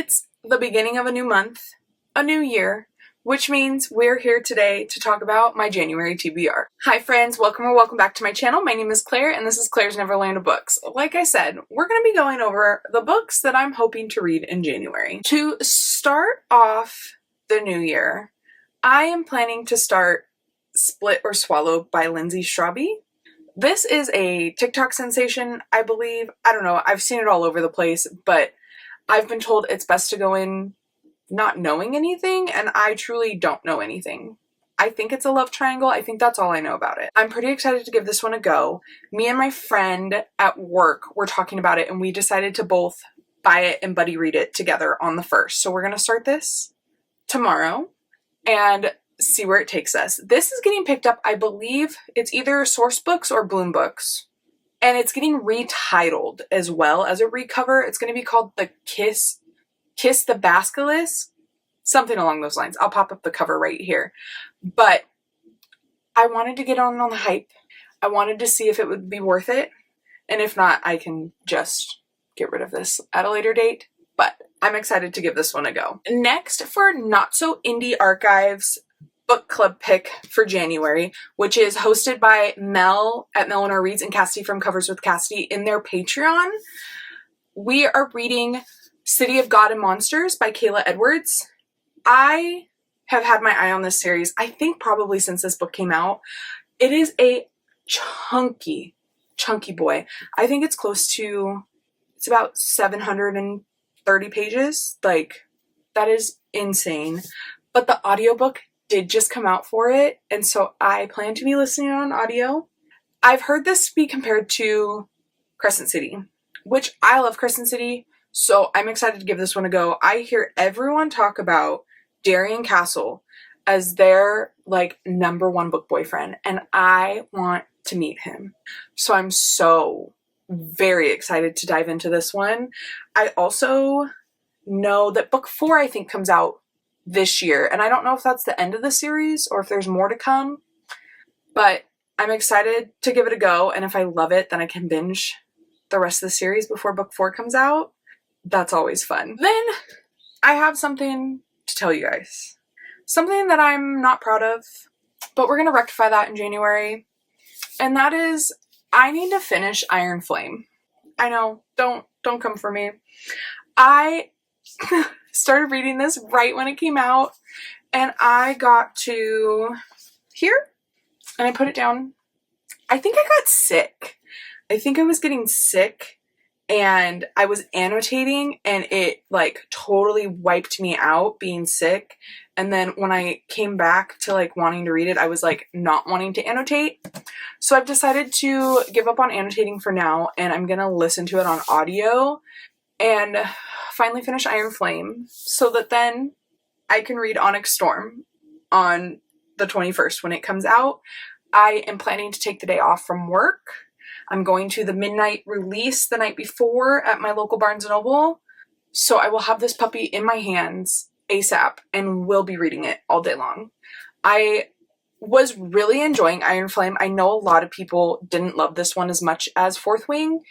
It's the beginning of a new month, a new year, which means we're here today to talk about my January TBR. Hi friends, welcome back to my channel. My name is Claire and this is Claire's Neverland of Books. Like I said, we're going to be going over the books that I'm hoping to read in January. To start off the new year, I am planning to start Split or Swallow by Lindsay Straube. This is a TikTok sensation, I believe. I don't know, I've seen it all over the place, but I've been told it's best to go in not knowing anything, and I truly don't know anything. I think it's a love triangle. I think that's all I know about it. I'm pretty excited to give this one a go. Me and my friend at work were talking about it, and we decided to both buy it and buddy read it together on the 1st. So we're going to start this tomorrow and see where it takes us. This is getting picked up, I believe it's either Source Books or Bloom Books. And it's getting retitled as well as a recover. It's going to be called the Kiss the Basilisk, something along those lines. I'll pop up the cover right here. But I wanted to get on the hype. I wanted to see if it would be worth it. And if not, I can just get rid of this at a later date. But I'm excited to give this one a go. Next, for Not So Indie Archives book club pick for January, which is hosted by Mel at Eleanor Reads and Cassidy from Covers with Cassidy in their Patreon. We are reading City of God and Monsters by Kayla Edwards. I have had my eye on this series, I think probably since this book came out. It is a chunky boy. I think it's it's about 730 pages. Like, that is insane. But the audiobook did just come out for it, and so I plan to be listening on audio. I've heard this be compared to Crescent City, which I love Crescent City, so I'm excited to give this one a go. I hear everyone talk about Darien Castle as their, like, #1 book boyfriend, and I want to meet him. So I'm so very excited to dive into this one. I also know that book 4, I think, comes out this year, and I don't know if that's the end of the series or if there's more to come, but I'm excited to give it a go, and if I love it, then I can binge the rest of the series before book 4 comes out. That's always fun. Then I have something to tell you guys. Something that I'm not proud of, but we're going to rectify that in January, and that is I need to finish Iron Flame. I know, don't come for me. I started reading this right when it came out, and I got to here and I put it down. I think I got sick. I think I was getting sick and I was annotating, and it like totally wiped me out being sick. And then when I came back to like wanting to read it, I was like not wanting to annotate. So I've decided to give up on annotating for now, and I'm gonna listen to it on audio and finally finish Iron Flame so that then I can read Onyx Storm on the 21st when it comes out. I am planning to take the day off from work. I'm going to the midnight release the night before at my local Barnes & Noble. So I will have this puppy in my hands ASAP and will be reading it all day long. I was really enjoying Iron Flame. I know a lot of people didn't love this one as much as Fourth Wing,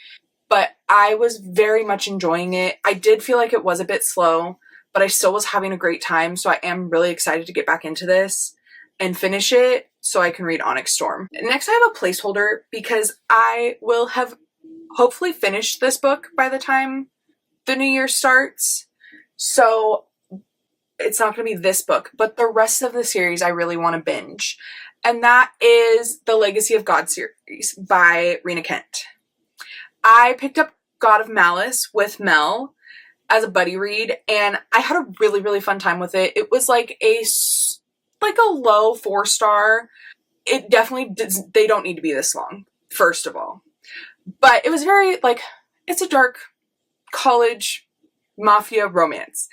but I was very much enjoying it. I did feel like it was a bit slow, but I still was having a great time, so I am really excited to get back into this and finish it so I can read Onyx Storm. Next, I have a placeholder because I will have hopefully finished this book by the time the new year starts. So it's not going to be this book, but the rest of the series I really want to binge. And that is the Legacy of God series by Rena Kent. I picked up God of Malice with Mel as a buddy read, and I had a really, really fun time with it. It was like a low 4-star. It definitely they don't need to be this long, first of all. But it was very, like, it's a dark college mafia romance.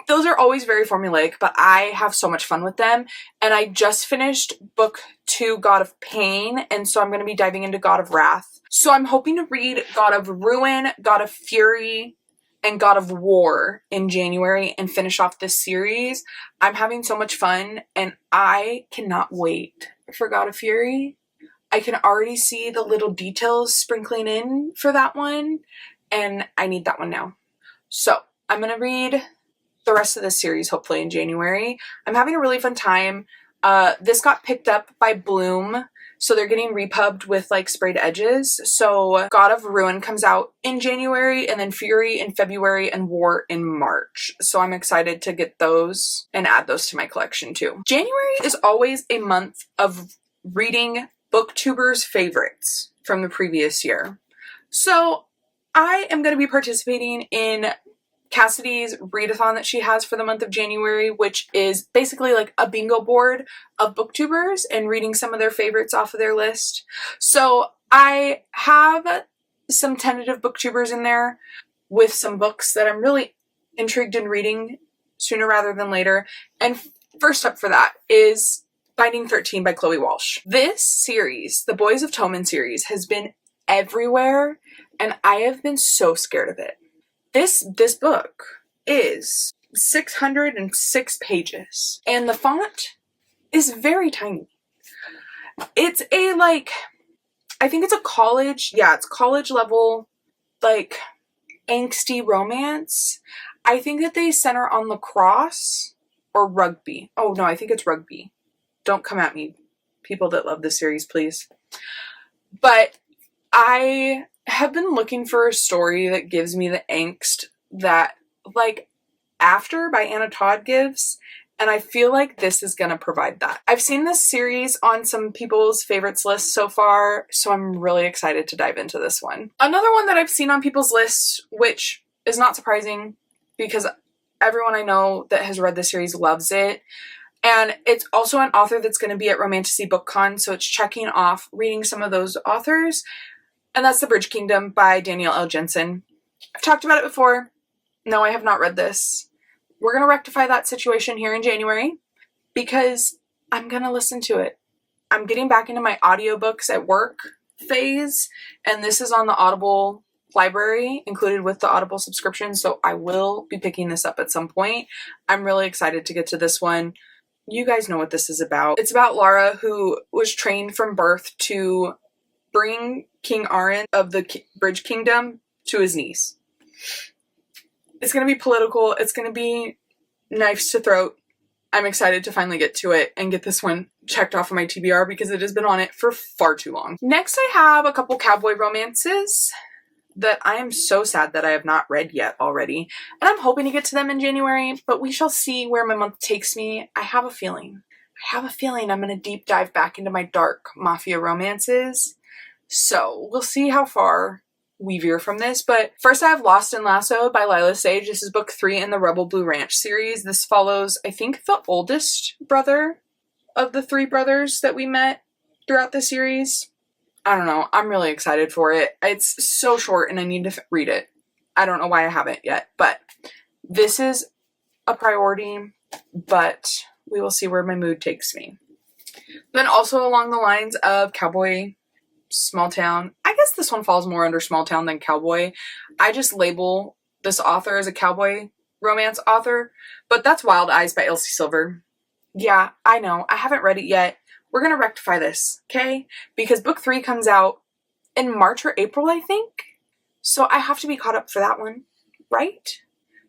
Those are always very formulaic, but I have so much fun with them. And I just finished book 2, God of Pain, and so I'm going to be diving into God of Wrath. So I'm hoping to read God of Ruin, God of Fury, and God of War in January and finish off this series. I'm having so much fun, and I cannot wait for God of Fury. I can already see the little details sprinkling in for that one, and I need that one now. So I'm going to read the rest of this series hopefully in January. I'm having a really fun time. This got picked up by Bloom, so they're getting repubbed with like sprayed edges. So God of Ruin comes out in January, and then Fury in February, and War in March. So I'm excited to get those and add those to my collection too. January is always a month of reading booktubers' favorites from the previous year. So I am going to be participating in Cassidys Readathon that she has for the month of January, which is basically like a bingo board of booktubers and reading some of their favorites off of their list. So I have some tentative booktubers in there with some books that I'm really intrigued in reading sooner rather than later. And first up for that is Binding 13 by Chloe Walsh. This series, the Boys of Tommen series, has been everywhere, and I have been so scared of it. This book is 606 pages, and the font is very tiny. It's a, like, I think it's a college, it's college level, like, angsty romance. I think that they center on lacrosse or rugby. Oh, no, I think it's rugby. Don't come at me, people that love this series, please. But I have been looking for a story that gives me the angst that, like, After by Anna Todd gives, and I feel like this is going to provide that. I've seen this series on some people's favorites lists so far, so I'm really excited to dive into this one. Another one that I've seen on people's lists, which is not surprising because everyone I know that has read this series loves it, and it's also an author that's going to be at Romantasy BookCon, so it's checking off reading some of those authors. And that's The Bridge Kingdom by Danielle L. Jensen. I've talked about it before. No, I have not read this. We're going to rectify that situation here in January because I'm going to listen to it. I'm getting back into my audiobooks at work phase, and this is on the Audible library included with the Audible subscription, so I will be picking this up at some point. I'm really excited to get to this one. You guys know what this is about. It's about Lara, who was trained from birth to bring King Arryn of the Bridge Kingdom to his knees. It's going to be political. It's going to be knives to throat. I'm excited to finally get to it and get this one checked off of my TBR because it has been on it for far too long. Next, I have a couple cowboy romances that I am so sad that I have not read yet already. And I'm hoping to get to them in January, but we shall see where my month takes me. I have a feeling I'm going to deep dive back into my dark mafia romances. So we'll see how far we veer from this. But first I have Lost in Lasso by Lila Sage. This is book 3 in the Rebel Blue Ranch series. This follows, I think, the oldest brother of the 3 brothers that we met throughout the series. I don't know. I'm really excited for it. It's so short and I need to read it. I don't know why I haven't yet, but this is a priority, but we will see where my mood takes me. Then also along the lines of cowboy, small town. I guess this one falls more under small town than cowboy. I just label this author as a cowboy romance author, but that's Wild Eyes by Elsie Silver. Yeah, I know. I haven't read it yet. We're going to rectify this, okay? Because book 3 comes out in March or April, I think. So I have to be caught up for that one, right?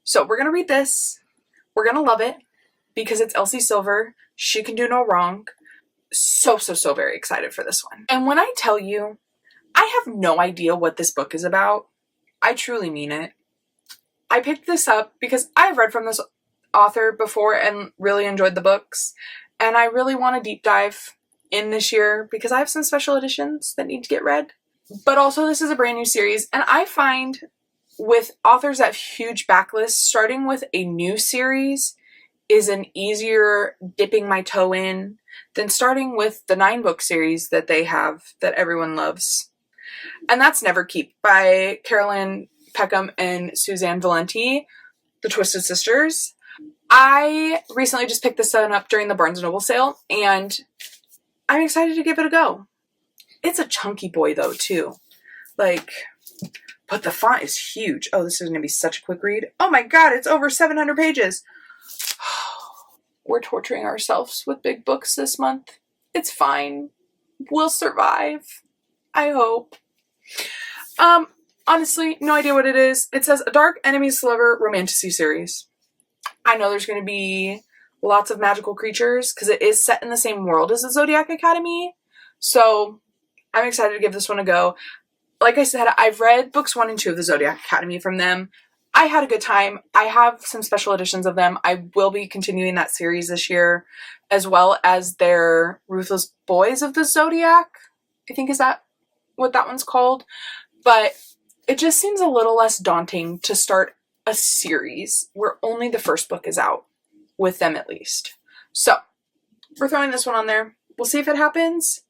So we're going to read this. We're going to love it because it's Elsie Silver. She can do no wrong. So very excited for this one. And when I tell you, I have no idea what this book is about. I truly mean it. I picked this up because I've read from this author before and really enjoyed the books. And I really want to deep dive in this year because I have some special editions that need to get read. But also this is a brand new series. And I find with authors that have huge backlists, starting with a new series is an easier dipping my toe in than starting with the 9-book series that they have that everyone loves. And that's Neverkeep by Carolyn Peckham and Suzanne Valenti, the Twisted Sisters. I recently just picked this one up during the Barnes & Noble sale, and I'm excited to give it a go. It's a chunky boy, though, too. Like, but the font is huge. Oh, this is going to be such a quick read. Oh my god, it's over 700 pages. We're torturing ourselves with big books this month. It's fine. We'll survive. I hope. On Honestly, no idea what it is. It says a dark enemies to lover romantasy series. I know there's going to be lots of magical creatures because it is set in the same world as the Zodiac Academy. So I'm excited to give this one a go. Like I said, I've read books 1 and 2 of the Zodiac Academy from them. I had a good time. I have some special editions of them. I will be continuing that series this year, as well as their Ruthless Boys of the Zodiac. I think is that what that one's called. But it just seems a little less daunting to start a series where only the first book is out, with them at least. So we're throwing this one on there. We'll see if it happens,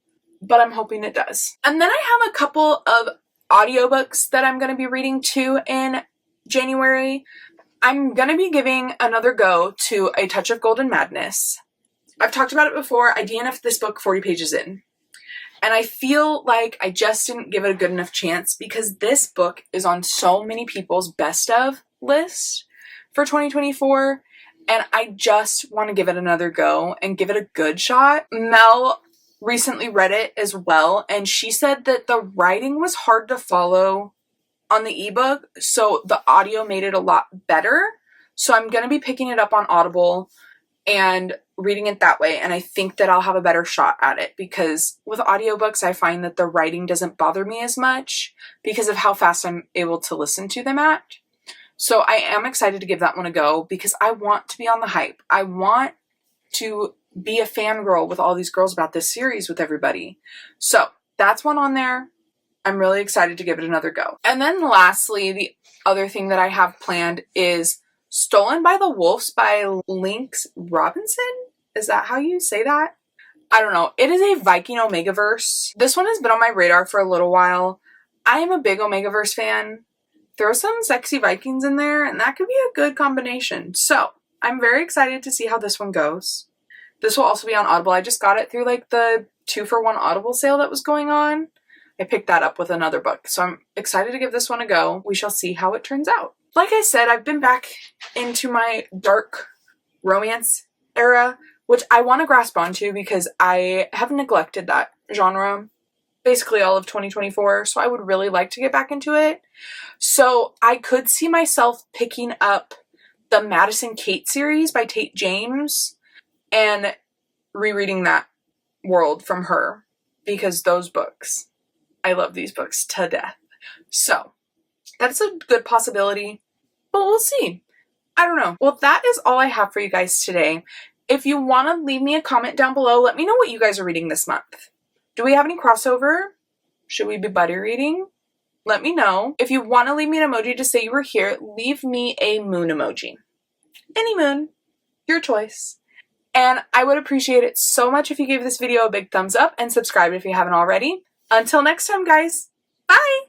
but I'm hoping it does. And then I have a couple of audiobooks that I'm going to be reading too in January. I'm going to be giving another go to A Touch of Golden Madness. I've talked about it before. I DNF'd this book 40 pages in. And I feel like I just didn't give it a good enough chance because this book is on so many people's best of list for 2024. And I just want to give it another go and give it a good shot. Mel recently read it as well, and she said that the writing was hard to follow on the ebook, so the audio made it a lot better. So I'm going to be picking it up on Audible and reading it that way, and I think that I'll have a better shot at it because with audiobooks I find that the writing doesn't bother me as much because of how fast I'm able to listen to them at. So I am excited to give that one a go because I want to be on the hype. I want to be a fangirl with all these girls about this series with everybody. So that's one on there. I'm really excited to give it another go. And then lastly, the other thing that I have planned is Stolen by the Wolves by Lynx Robinson. Is that how you say that? I don't know. It is a Viking Omegaverse. This one has been on my radar for a little while. I am a big Omegaverse fan. Throw some sexy Vikings in there and that could be a good combination. So I'm very excited to see how this one goes. This will also be on Audible. I just got it through like the 2-for-1 Audible sale that was going on. I picked that up with another book. So I'm excited to give this one a go. We shall see how it turns out. Like I said, I've been back into my dark romance era, which I want to grasp onto because I have neglected that genre basically all of 2024. So I would really like to get back into it. So I could see myself picking up the Madison Kate series by Tate James and rereading that world from her because those books, I love these books to death. So that's a good possibility, but we'll see. I don't know. Well, that is all I have for you guys today. If you want to leave me a comment down below, let me know what you guys are reading this month. Do we have any crossover? Should we be buddy reading? Let me know. If you want to leave me an emoji to say you were here, leave me a moon emoji. Any moon. Your choice. And I would appreciate it so much if you gave this video a big thumbs up and subscribe if you haven't already. Until next time, guys. Bye!